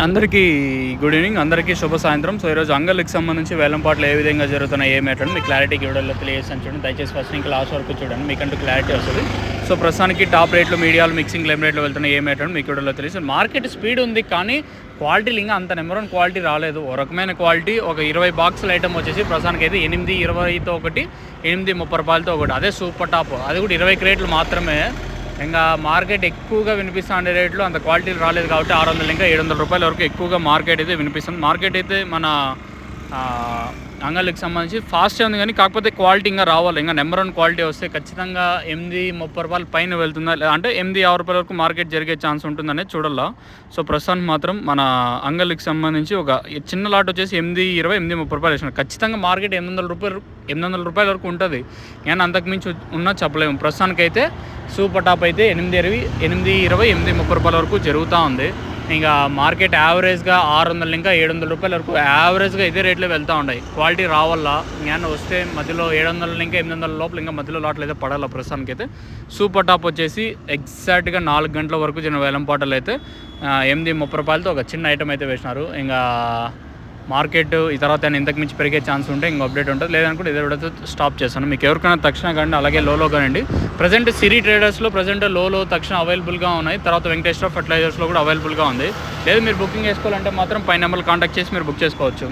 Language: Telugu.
అందరికీ గుడ్ ఈవినింగ్, అందరికీ శుభ సాయంత్రం. సో ఈరోజు అంగళ్ళకి సంబంధించి వేలంపాట్లు ఏ విధంగా జరుగుతున్నాయి ఏమేటండి మీకు క్లారిటీకి వీడియోలో తెలియజేస్తాను. చూడండి, దయచేసి ఫస్ట్ ఇంకా లాస్ట్ వరకు చూడండి, మీకంటూ క్లారిటీ వస్తుంది. సో ప్రస్తుతానికి టాప్ రేట్లు, మీడియాలు, మిక్సింగ్ లెమ్ రేట్లు వెళ్తున్నాయి ఏమేటండి మీకు వీడియోలో తెలియదు. మార్కెట్ స్పీడ్ ఉంది, కానీ క్వాలిటీలు ఇంకా అంత నెంబర్ 1 క్వాలిటీ రాలేదు. ఒక రకమైన క్వాలిటీ ఒక 20 బాక్సుల ఐటమ్ వచ్చేసి ప్రస్తుతానికి అయితే 8.20తో ఒకటి, 8.30 రూపాయలతో ఒకటి, అదే సూపర్ టాప్, అది కూడా 20 క్రేట్లు మాత్రమే. ఇంకా మార్కెట్ ఎక్కువగా వినిపిస్తున్న రేట్లు అంత క్వాలిటీలు రాలేదు కాబట్టి 600 ఇంకా 700 రూపాయల వరకు ఎక్కువగా మార్కెట్ అయితే వినిపిస్తుంది. మార్కెట్ అయితే మన అంగళ్ళకి సంబంధించి ఫాస్ట్గా ఉంది, కానీ కాకపోతే క్వాలిటీ ఇంకా రావాలి. ఇంకా నెంబర్ 1 క్వాలిటీ వస్తే ఖచ్చితంగా 8.30 రూపాయల పైన వెళ్తుందా, అంటే 8.50 రూపాయల వరకు మార్కెట్ జరిగే ఛాన్స్ ఉంటుందనేది చూడాలా. సో ప్రస్తుతానికి మాత్రం మన అంగళ్ళకి సంబంధించి ఒక చిన్న లాట్ వచ్చేసి 8.20, 8.30 రూపాయలు వేసినారు. ఖచ్చితంగా మార్కెట్ 800 రూపాయల వరకు ఉంటుంది, కానీ అంతకుమించి ఉన్నా చెప్పలేము. ప్రస్తుతానికైతే సూపర్ టాప్ అయితే 8.20, 8.30 రూపాయల వరకు జరుగుతూ ఉంది. ఇంకా మార్కెట్ యావరేజ్గా 600 ఇంకా 700 రూపాయల వరకు యావరేజ్గా ఇదే రేట్లో వెళ్తూ ఉన్నాయి. క్వాలిటీ రావాలా, ఇంకా వస్తే మధ్యలో 700 ఇంకా 800 లోపల ఇంకా మధ్యలో లాట్లు అయితే పడాలా. ప్రస్తుతానికి అయితే సూపర్ టాప్ వచ్చేసి ఎగ్జాక్ట్గా 4 గంటల వరకు జరిగిన వేలంపాటలు అయితే 8.30 రూపాయలతో ఒక చిన్న ఐటమ్ అయితే వేసినారు. ఇంకా మార్కెట్ ఈ తర్వాత ఇంతకు మించి పెరిగే ఛాన్స్ ఉంటే ఇంకా అప్డేట్ ఉంటుంది, లేదనుకుంటే ఇదే వీడియోతో స్టాప్ చేస్తాను. మీకు ఎవరికైనా తక్షణ కానీ అలాగే లోలో కానివ్వండి. ప్రజెంట్ సిరి ట్రేడర్స్లో ప్రజెంట్ లోలో తక్షణ అవైలబుల్గా ఉన్నాయి. తర్వాత వెంకటేశ్వర ఫర్టిలైజర్స్లో కూడా అవైలబుల్గా ఉంది. లేదు మీరు బుకింగ్ చేసుకోవాలంటే మాత్రం పై నెంబర్లు కాంటాక్ట్ చేసి మీరు బుక్ చేసుకోవచ్చు.